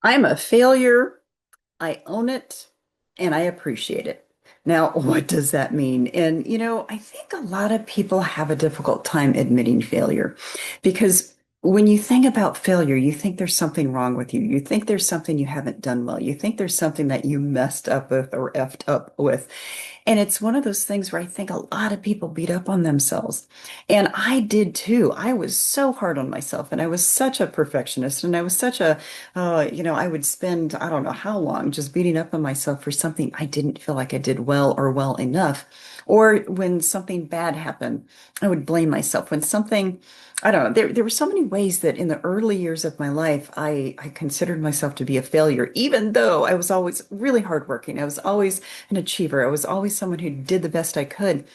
I'm a failure. I own it and I appreciate it. Now, what does that mean? And, I think a lot of people have a difficult time admitting failure because when you think about failure, you think there's something wrong with you. You think there's something you haven't done well. You think there's something that you messed up with or effed up with. And it's one of those things where I think a lot of people beat up on themselves. And I did too. I was so hard on myself and I was such a perfectionist and I was such a, I would spend, I don't know how long just beating up on myself for something I didn't feel like I did well or well enough. Or when something bad happened, I would blame myself. When something, I don't know, there were so many ways that in the early years of my life, I considered myself to be a failure, even though I was always really hardworking. I was always an achiever. I was always someone who did the best I could.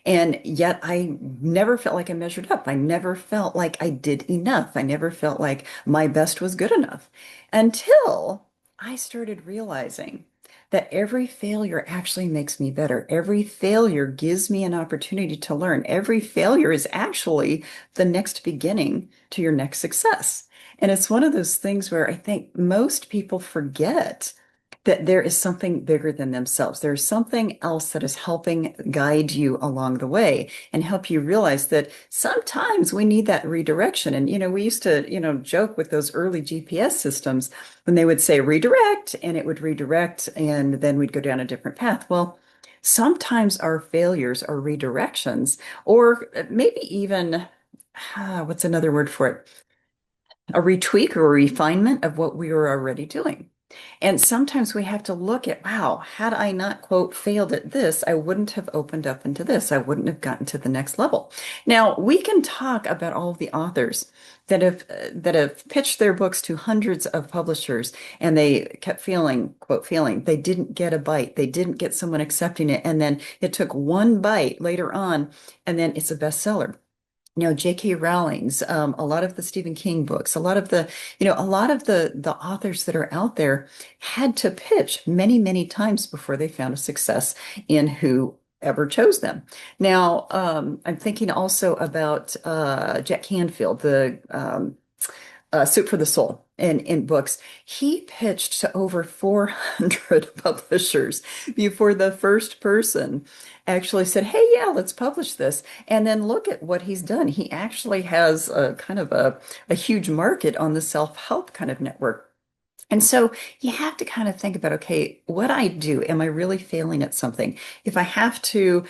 And yet I never felt like I measured up. I never felt like I did enough. I never felt like my best was good enough until I started realizing that every failure actually makes me better. Every failure gives me an opportunity to learn. Every failure is actually the next beginning to your next success. And it's one of those things where I think most people forget that there is something bigger than themselves. There's something else that is helping guide you along the way and help you realize that sometimes we need that redirection. And, we used to, joke with those early GPS systems when they would say redirect and it would redirect and then we'd go down a different path. Well, sometimes our failures are redirections or maybe even, what's another word for it? A retweak or a refinement of what we were already doing. And sometimes we have to look at, wow, had I not, quote, failed at this, I wouldn't have opened up into this. I wouldn't have gotten to the next level. Now, we can talk about all of the authors that have pitched their books to hundreds of publishers and they kept feeling, quote, feeling they didn't get a bite. They didn't get someone accepting it. And then it took one bite later on, and then it's a bestseller. J.K. Rowling's, a lot of the Stephen King books, a lot of the authors that are out there had to pitch many, many times before they found a success in who ever chose them. Now, I'm thinking also about Jack Canfield, the Soup for the Soul in books. He pitched to over 400 publishers before the first person actually said, "Hey, yeah, let's publish this." And then look at what he's done. He actually has a kind of a huge market on the self-help kind of network. And so you have to kind of think about, okay, what I do, am I really failing at something? If I have to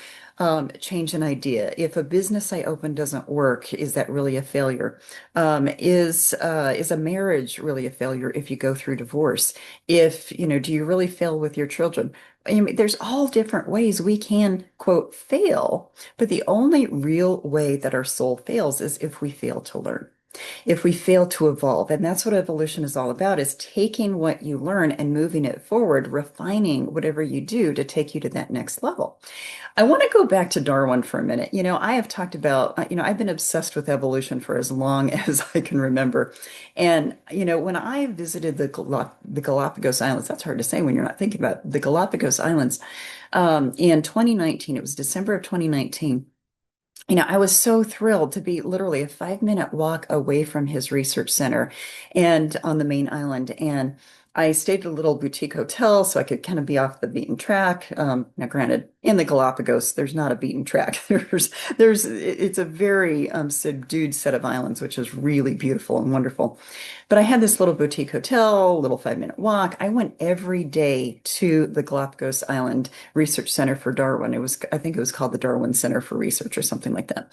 change an idea, if a business I open doesn't work, is that really a failure? Is a marriage really a failure if you go through divorce? If, do you really fail with your children? I mean, there's all different ways we can, quote, fail, but the only real way that our soul fails is if we fail to learn, if we fail to evolve. And that's what evolution is all about, is taking what you learn and moving it forward, refining whatever you do to take you to that next level. I want to go back to Darwin for a minute. I have talked about, I've been obsessed with evolution for as long as I can remember. And, when I visited the Galapagos Islands, that's hard to say when you're not thinking about it, the Galapagos Islands, in 2019, it was December of 2019. I was so thrilled to be literally a 5-minute walk away from his research center and on the main island. And I stayed at a little boutique hotel so I could kind of be off the beaten track. Now, granted, in the Galapagos, there's not a beaten track. It's a very subdued set of islands, which is really beautiful and wonderful. But I had this little boutique hotel, little 5-minute walk. I went every day to the Galapagos Island Research Center for Darwin. I think it was called the Darwin Center for Research or something like that.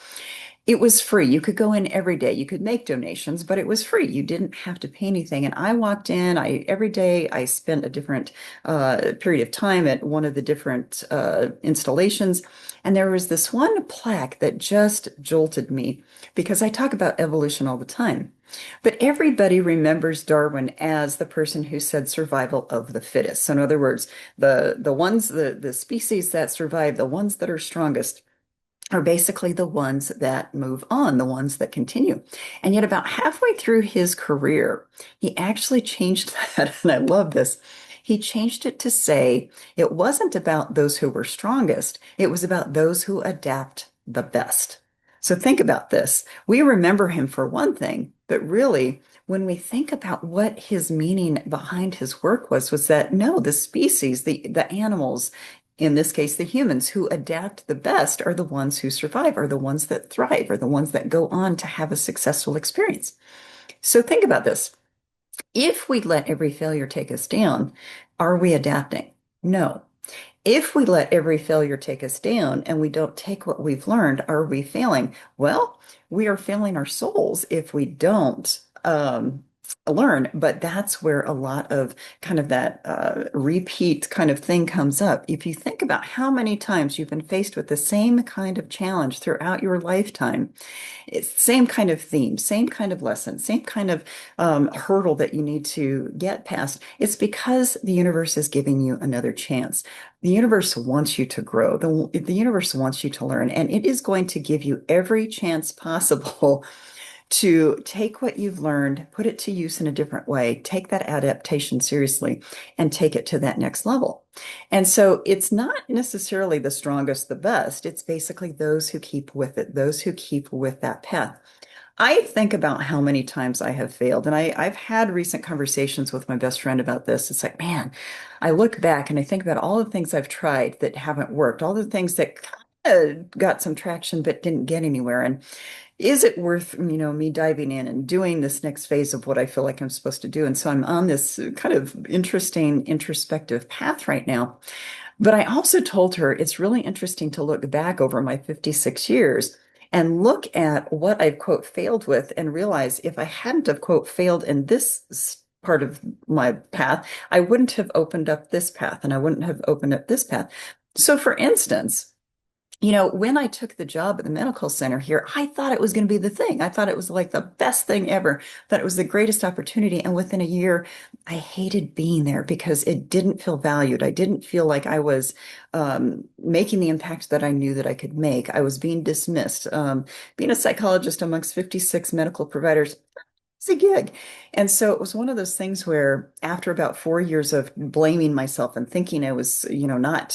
It was free. You could go in every day. You could make donations, but it was free. You didn't have to pay anything. And I walked in. Every day I spent a different period of time at one of the different installations, and there was this one plaque that just jolted me because I talk about evolution all the time. But everybody remembers Darwin as the person who said survival of the fittest. So in other words, the species that survive, the ones that are strongest, are basically the ones that move on, the ones that continue. And yet, about halfway through his career, he actually changed that. And I love this. He changed it to say it wasn't about those who were strongest, it was about those who adapt the best. So think about this. We remember him for one thing, but really, when we think about what his meaning behind his work was that no, the species, the animals, in this case, the humans who adapt the best are the ones who survive, are the ones that thrive, are the ones that go on to have a successful experience. So think about this. If we let every failure take us down, are we adapting? No. If we let every failure take us down and we don't take what we've learned, are we failing? Well, we are failing our souls if we don't learn. But that's where a lot of kind of that repeat kind of thing comes up. If you think about how many times you've been faced with the same kind of challenge throughout your lifetime, it's same kind of theme, same kind of lesson, same kind of hurdle that you need to get past. It's because the universe is giving you another chance. The universe wants you to grow. The universe wants you to learn, and it is going to give you every chance possible to take what you've learned, put it to use in a different way, take that adaptation seriously, and take it to that next level. And so it's not necessarily the strongest, the best. It's basically those who keep with it, those who keep with that path. I think about how many times I have failed, and I've had recent conversations with my best friend about this. It's like, man, I look back and I think about all the things I've tried that haven't worked, all the things that kind of got some traction but didn't get anywhere. And is it worth, me diving in and doing this next phase of what I feel like I'm supposed to do? And so I'm on this kind of interesting introspective path right now. But I also told her it's really interesting to look back over my 56 years and look at what I've, quote, failed with and realize if I hadn't have, quote, failed in this part of my path, I wouldn't have opened up this path and I wouldn't have opened up this path. So for instance, when I took the job at the medical center here, I thought it was going to be the thing. I thought it was like the best thing ever, that it was the greatest opportunity. And within a year, I hated being there because it didn't feel valued. I didn't feel like I was making the impact that I knew that I could make. I was being dismissed. Being a psychologist amongst 56 medical providers, it's a gig. And so it was one of those things where after about 4 years of blaming myself and thinking I was, not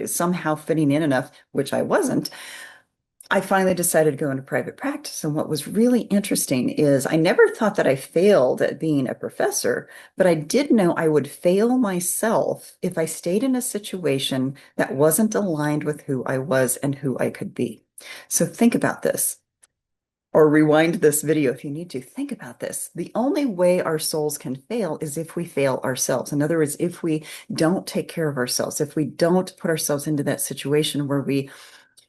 somehow fitting in enough, which I wasn't, I finally decided to go into private practice. And what was really interesting is I never thought that I failed at being a professor, but I did know I would fail myself if I stayed in a situation that wasn't aligned with who I was and who I could be. So think about this, or rewind this video if you need to. Think about this. The only way our souls can fail is if we fail ourselves. In other words, if we don't take care of ourselves, if we don't put ourselves into that situation where we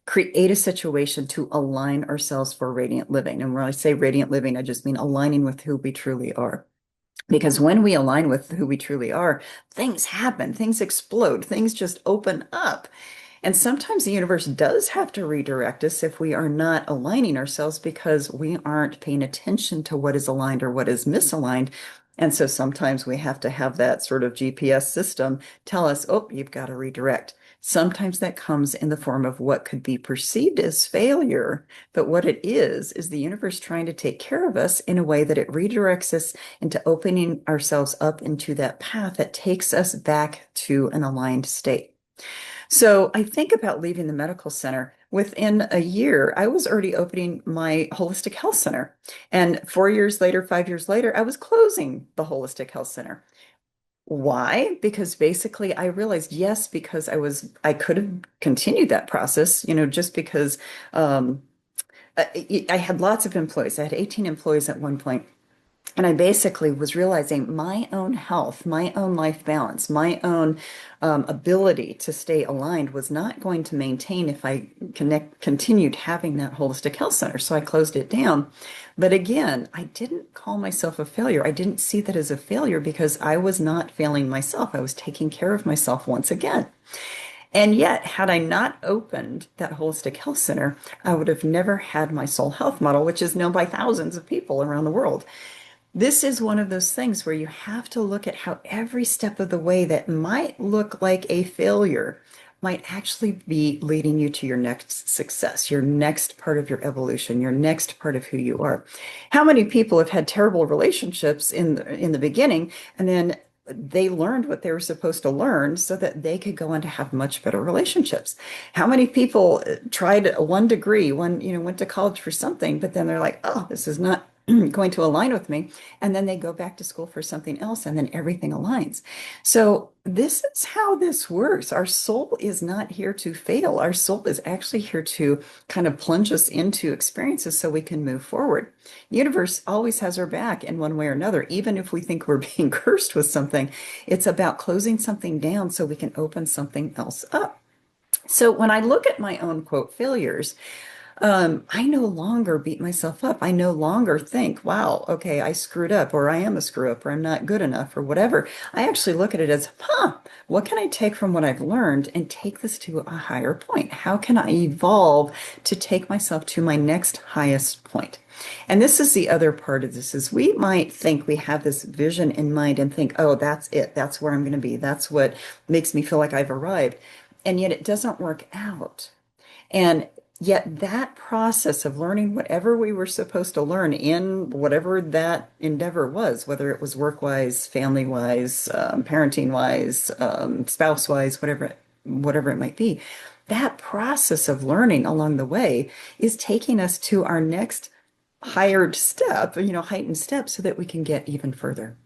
create a situation to align ourselves for radiant living. And when I say radiant living, I just mean aligning with who we truly are. Because when we align with who we truly are, things happen, things explode, things just open up. And sometimes the universe does have to redirect us if we are not aligning ourselves because we aren't paying attention to what is aligned or what is misaligned. And so sometimes we have to have that sort of GPS system tell us, oh, you've got to redirect. Sometimes that comes in the form of what could be perceived as failure, but what it is the universe trying to take care of us in a way that it redirects us into opening ourselves up into that path that takes us back to an aligned state. So I think about leaving the medical center. Within a year, I was already opening my holistic health center. And 4 years later, 5 years later, I was closing the holistic health center. Why? Because basically I realized, yes, because I could have continued that process, just because I had lots of employees. I had 18 employees at one point. And I basically was realizing my own health, my own life balance, my own ability to stay aligned was not going to maintain if I continued having that holistic health center. So I closed it down. But again, I didn't call myself a failure. I didn't see that as a failure because I was not failing myself. I was taking care of myself once again. And yet, had I not opened that holistic health center, I would have never had my soul health model, which is known by thousands of people around the world. This is one of those things where you have to look at how every step of the way that might look like a failure might actually be leading you to your next success, your next part of your evolution, your next part of who you are. How many people have had terrible relationships in the beginning, and then they learned what they were supposed to learn so that they could go on to have much better relationships? How many people tried one degree, went to college for something, but then they're like, oh, this is not going to align with me. And then they go back to school for something else, and then everything aligns. So this is how this works. Our soul is not here to fail. Our soul is actually here to kind of plunge us into experiences so we can move forward. The universe always has our back in one way or another. Even if we think we're being cursed with something, it's about closing something down so we can open something else up. So when I look at my own quote failures, I no longer beat myself up. I no longer think, wow, okay, I screwed up, or I am a screw up, or I'm not good enough, or whatever. I actually look at it as, what can I take from what I've learned and take this to a higher point? How can I evolve to take myself to my next highest point? And this is the other part of this is we might think we have this vision in mind and think, oh, that's it. That's where I'm going to be. That's what makes me feel like I've arrived. And yet it doesn't work out. And yet that process of learning whatever we were supposed to learn in whatever that endeavor was, whether it was work-wise, family-wise, parenting-wise, spouse-wise, whatever it might be, that process of learning along the way is taking us to our next higher step, heightened step so that we can get even further.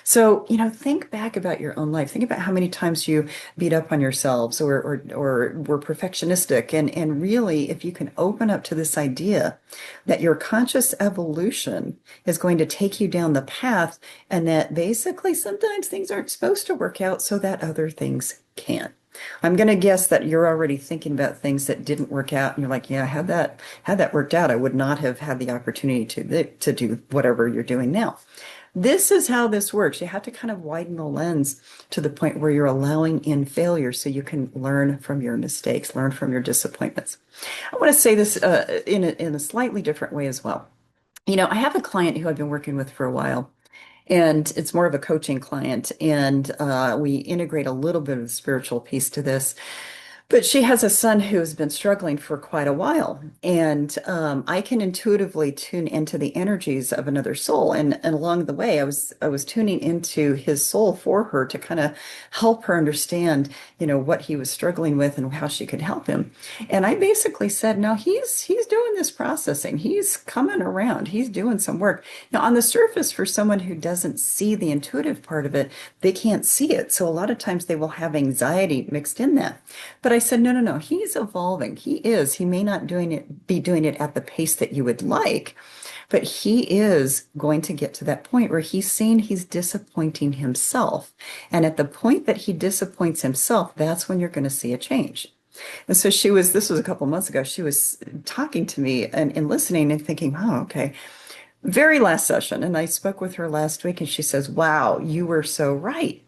So, think back about your own life. Think about how many times you beat up on yourselves or were perfectionistic. And really, if you can open up to this idea that your conscious evolution is going to take you down the path and that basically sometimes things aren't supposed to work out so that other things can. I'm going to guess that you're already thinking about things that didn't work out, and you're like, yeah, had that worked out, I would not have had the opportunity to do whatever you're doing now. This is how this works. You have to kind of widen the lens to the point where you're allowing in failure so you can learn from your mistakes, learn from your disappointments. I want to say this in a slightly different way as well. I have a client who I've been working with for a while, and it's more of a coaching client, and we integrate a little bit of the spiritual piece to this. But she has a son who's been struggling for quite a while. And I can intuitively tune into the energies of another soul. And along the way, I was tuning into his soul for her to kind of help her understand, what he was struggling with and how she could help him. And I basically said, no, he's doing this processing. He's coming around. He's doing some work. Now, on the surface, for someone who doesn't see the intuitive part of it, they can't see it. So a lot of times they will have anxiety mixed in that. But I said, no, no, no, he's evolving. He is. He may not be doing it at the pace that you would like, but he is going to get to that point where he's saying he's disappointing himself. And at the point that he disappoints himself, that's when you're going to see a change. And so this was a couple months ago, she was talking to me and listening and thinking, oh, okay. Very last session. And I spoke with her last week and she says, wow, you were so right.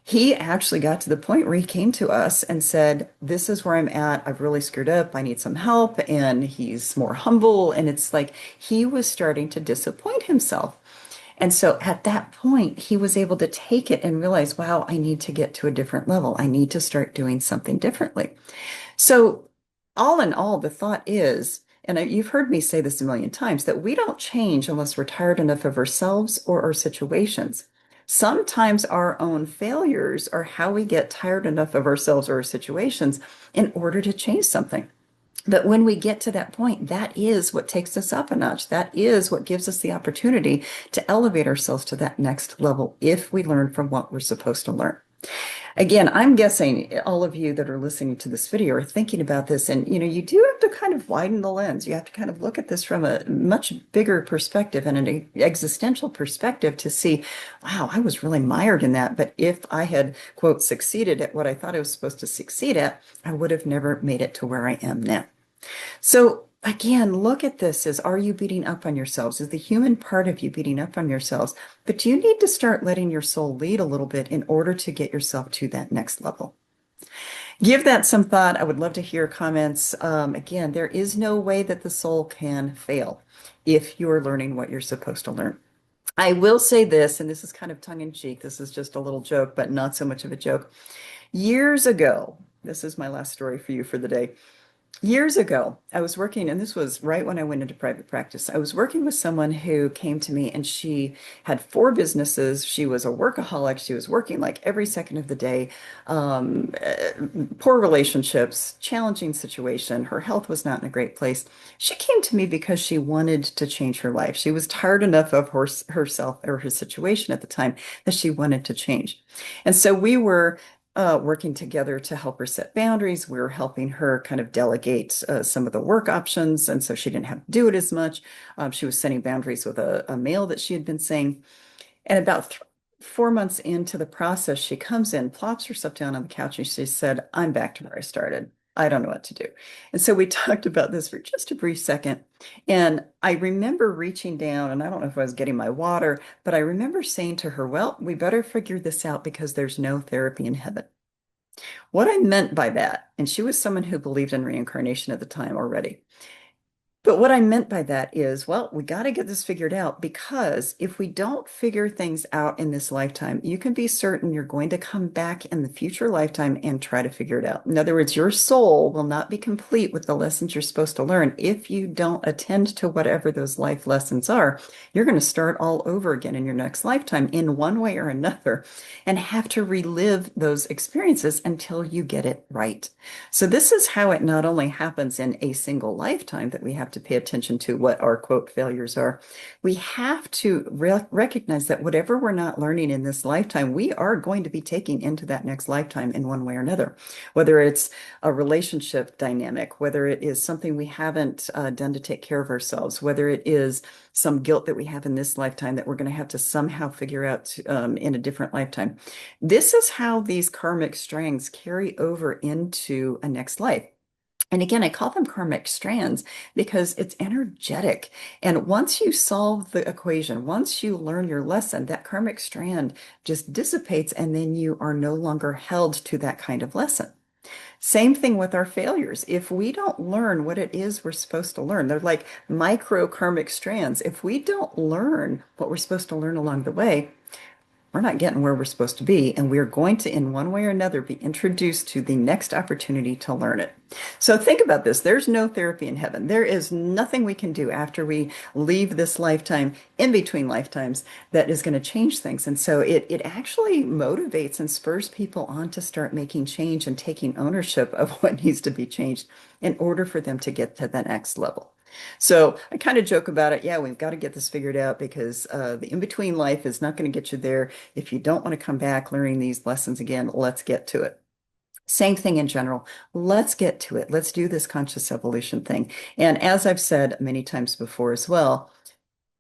He actually got to the point where he came to us and said, this is where I'm at. I've really screwed up. I need some help. And he's more humble. And it's like he was starting to disappoint himself. And so at that point, he was able to take it and realize, wow, I need to get to a different level. I need to start doing something differently. So all in all, the thought is, and you've heard me say this a million times, that we don't change unless we're tired enough of ourselves or our situations. Sometimes our own failures are how we get tired enough of ourselves or our situations in order to change something. But when we get to that point, that is what takes us up a notch. That is what gives us the opportunity to elevate ourselves to that next level if we learn from what we're supposed to learn. Again, I'm guessing all of you that are listening to this video are thinking about this, and you do have to kind of widen the lens. You have to kind of look at this from a much bigger perspective and an existential perspective to see, wow, I was really mired in that. But if I had, quote, succeeded at what I thought I was supposed to succeed at, I would have never made it to where I am now. So again, look at this as, are you beating up on yourselves? Is the human part of you beating up on yourselves? But do you need to start letting your soul lead a little bit in order to get yourself to that next level? Give that some thought. I would love to hear comments. Again, there is no way that the soul can fail if you're learning what you're supposed to learn. I will say this, and this is kind of tongue in cheek. This is just a little joke, but not so much of a joke. Years ago, this is my last story for you for the day. Years ago, I was working, and this was right when I went into private practice. I was working with someone who came to me and she had four businesses. She was a workaholic. She was working like every second of the day. Poor relationships, challenging situation. Her health was not in a great place. She came to me because she wanted to change her life. She was tired enough of herself or her situation at the time that she wanted to change. And so we were working together to help her set boundaries. We were helping her kind of delegate some of the work options, and so she didn't have to do it as much. She was setting boundaries with a male that she had been seeing. And about 4 months into the process, she comes in, plops herself down on the couch, and she said, I'm back to where I started. I don't know what to do. And so we talked about this for just a brief second. And I remember reaching down, and I don't know if I was getting my water, but I remember saying to her, well, we better figure this out because there's no therapy in heaven. What I meant by that, and she was someone who believed in reincarnation at the time already. But what I meant by that is, well, we got to get this figured out because if we don't figure things out in this lifetime, you can be certain you're going to come back in the future lifetime and try to figure it out. In other words, your soul will not be complete with the lessons you're supposed to learn if you don't attend to whatever those life lessons are. You're going to start all over again in your next lifetime in one way or another and have to relive those experiences until you get it right. So this is how it not only happens in a single lifetime that we have to pay attention to what our quote failures are. We have to recognize that whatever we're not learning in this lifetime, we are going to be taking into that next lifetime in one way or another. Whether it's a relationship dynamic, whether it is something we haven't done to take care of ourselves, whether it is some guilt that we have in this lifetime that we're going to have to somehow figure out in a different lifetime. This is how these karmic strands carry over into a next life. And again, I call them karmic strands because it's energetic. And once you solve the equation, once you learn your lesson, that karmic strand just dissipates and then you are no longer held to that kind of lesson. Same thing with our failures. If we don't learn what it is we're supposed to learn, they're like micro karmic strands. If we don't learn what we're supposed to learn along the way, we're not getting where we're supposed to be, and we're going to, in one way or another, be introduced to the next opportunity to learn it. So think about this. There's no therapy in heaven. There is nothing we can do after we leave this lifetime, in between lifetimes, that is going to change things. And so it actually motivates and spurs people on to start making change and taking ownership of what needs to be changed in order for them to get to the next level. So I kind of joke about it. Yeah, we've got to get this figured out because the in-between life is not going to get you there. If you don't want to come back learning these lessons again, let's get to it. Same thing in general. Let's get to it. Let's do this conscious evolution thing. And as I've said many times before as well,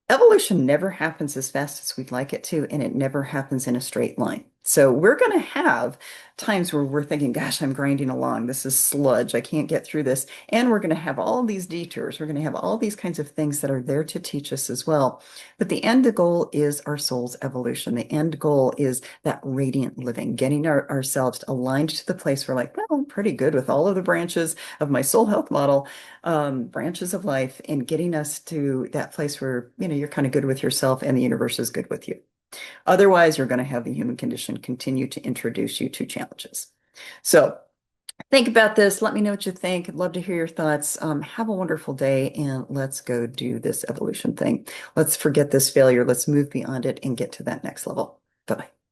evolution never happens as fast as we'd like it to, and it never happens in a straight line. So we're going to have times where we're thinking, gosh, I'm grinding along. This is sludge. I can't get through this. And we're going to have all these detours. We're going to have all these kinds of things that are there to teach us as well. But the end goal is our soul's evolution. The end goal is that radiant living, getting ourselves aligned to the place where, like, well, I'm pretty good with all of the branches of my soul health model, branches of life, and getting us to that place where, you're kind of good with yourself and the universe is good with you. Otherwise, you're going to have the human condition continue to introduce you to challenges. So think about this. Let me know what you think. I'd love to hear your thoughts. Have a wonderful day and let's go do this evolution thing. Let's forget this failure. Let's move beyond it and get to that next level. Bye-bye.